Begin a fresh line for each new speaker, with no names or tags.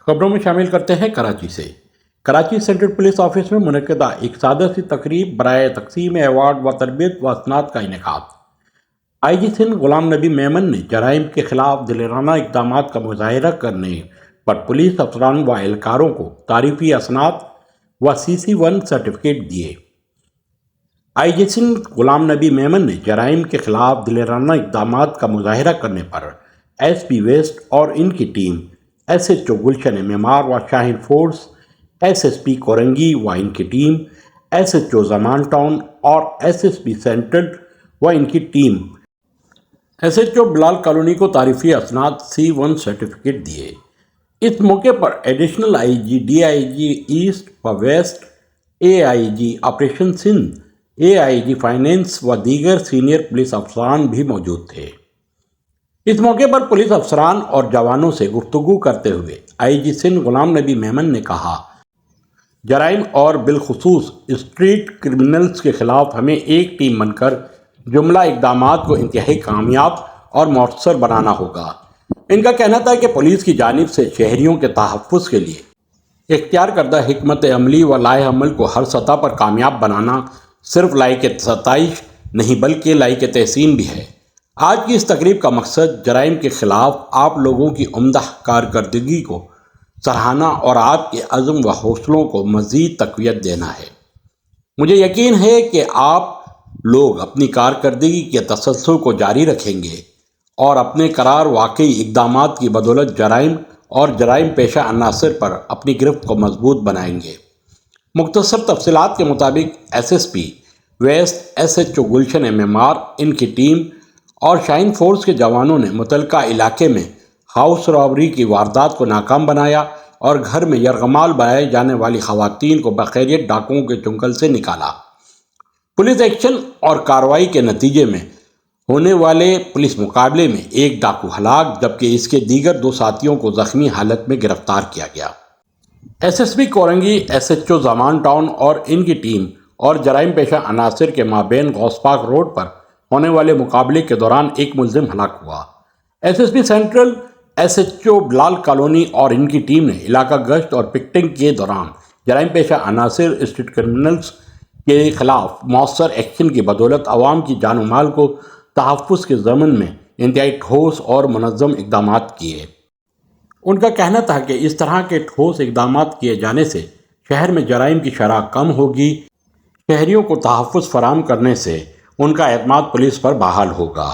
خبروں میں شامل کرتے ہیں کراچی سے۔ کراچی سینٹرل پولیس آفس میں منعقدہ ایک سادہ سی تقریب برائے تقسیم ایوارڈ و تربیت و اسناد کا انعقاد۔ آئی جی سندھ غلام نبی میمن نے جرائم کے خلاف دلیرانہ اقدامات کا مظاہرہ کرنے پر پولیس افسران و اہلکاروں کو تعریفی اسناد و CC1 سرٹیفکیٹ دیے۔ آئی جی سندھ غلام نبی میمن نے جرائم کے خلاف دلیرانہ اقدامات کا مظاہرہ کرنے پر SP ویسٹ اور ان کی ٹیم، SHO گلشن معمار و شاہین فورس، SSP کورنگی و ان کی ٹیم، SHO زمان ٹاؤن اور SSP سینٹرل و ان کی ٹیم، SHO بلال کالونی کو تعریفی اسناد C1 سرٹیفکیٹ دیے۔ اس موقع پر ایڈیشنل IG DIG ایسٹ و west, AIG operation Sindh, AIG finance و دیگر سینئر پولیس افسران بھی موجود تھے۔ اس موقع پر پولیس افسران اور جوانوں سے گفتگو کرتے ہوئے IG سندھ غلام نبی میمن نے کہا، جرائم اور بالخصوص اسٹریٹ کرمنلز کے خلاف ہمیں ایک ٹیم بن کر جملہ اقدامات کو انتہائی کامیاب اور مؤثر بنانا ہوگا۔ ان کا کہنا تھا کہ پولیس کی جانب سے شہریوں کے تحفظ کے لیے اختیار کردہ حکمت عملی و لائحہ عمل کو ہر سطح پر کامیاب بنانا صرف لائق ستائش نہیں بلکہ لائق تحسین بھی ہے۔ آج کی اس تقریب کا مقصد جرائم کے خلاف آپ لوگوں کی عمدہ کارکردگی کو سراہنا اور آپ کے عزم و حوصلوں کو مزید تقویت دینا ہے۔ مجھے یقین ہے کہ آپ لوگ اپنی کارکردگی کے تسلسل کو جاری رکھیں گے اور اپنے قرار واقعی اقدامات کی بدولت جرائم اور جرائم پیشہ عناصر پر اپنی گرفت کو مضبوط بنائیں گے۔ مختصر تفصیلات کے مطابق SSP ویسٹ، SHO گلشن معمار، ان کی ٹیم اور شاہین فورس کے جوانوں نے متعلقہ علاقے میں ہاؤس رابری کی واردات کو ناکام بنایا اور گھر میں یرغمال بنائی جانے والی خواتین کو بخیریت ڈاکوؤں کے چنگل سے نکالا۔ پولیس ایکشن اور کارروائی کے نتیجے میں ہونے والے پولیس مقابلے میں ایک ڈاکو ہلاک جبکہ اس کے دیگر 2 ساتھیوں کو زخمی حالت میں گرفتار کیا گیا۔ SSP کورنگی، SHO زمان ٹاؤن اور ان کی ٹیم اور جرائم پیشہ عناصر کے مابین غوث پاک روڈ پر ہونے والے مقابلے کے دوران ایک ملزم ہلاک ہوا۔ SSP سینٹرل، SHO بلال کالونی اور ان کی ٹیم نے علاقہ گشت اور پکٹنگ کے دوران جرائم پیشہ عناصر اسٹریٹ کرمنلز کے خلاف مؤثر ایکشن کی بدولت عوام کی جان و مال کو تحفظ کے ضمن میں انتہائی ٹھوس اور منظم اقدامات کیے۔ ان کا کہنا تھا کہ اس طرح کے ٹھوس اقدامات کیے جانے سے شہر میں جرائم کی شرح کم ہوگی، شہریوں کو تحفظ فراہم کرنے سے ان کا اعتماد پولیس پر بحال ہوگا۔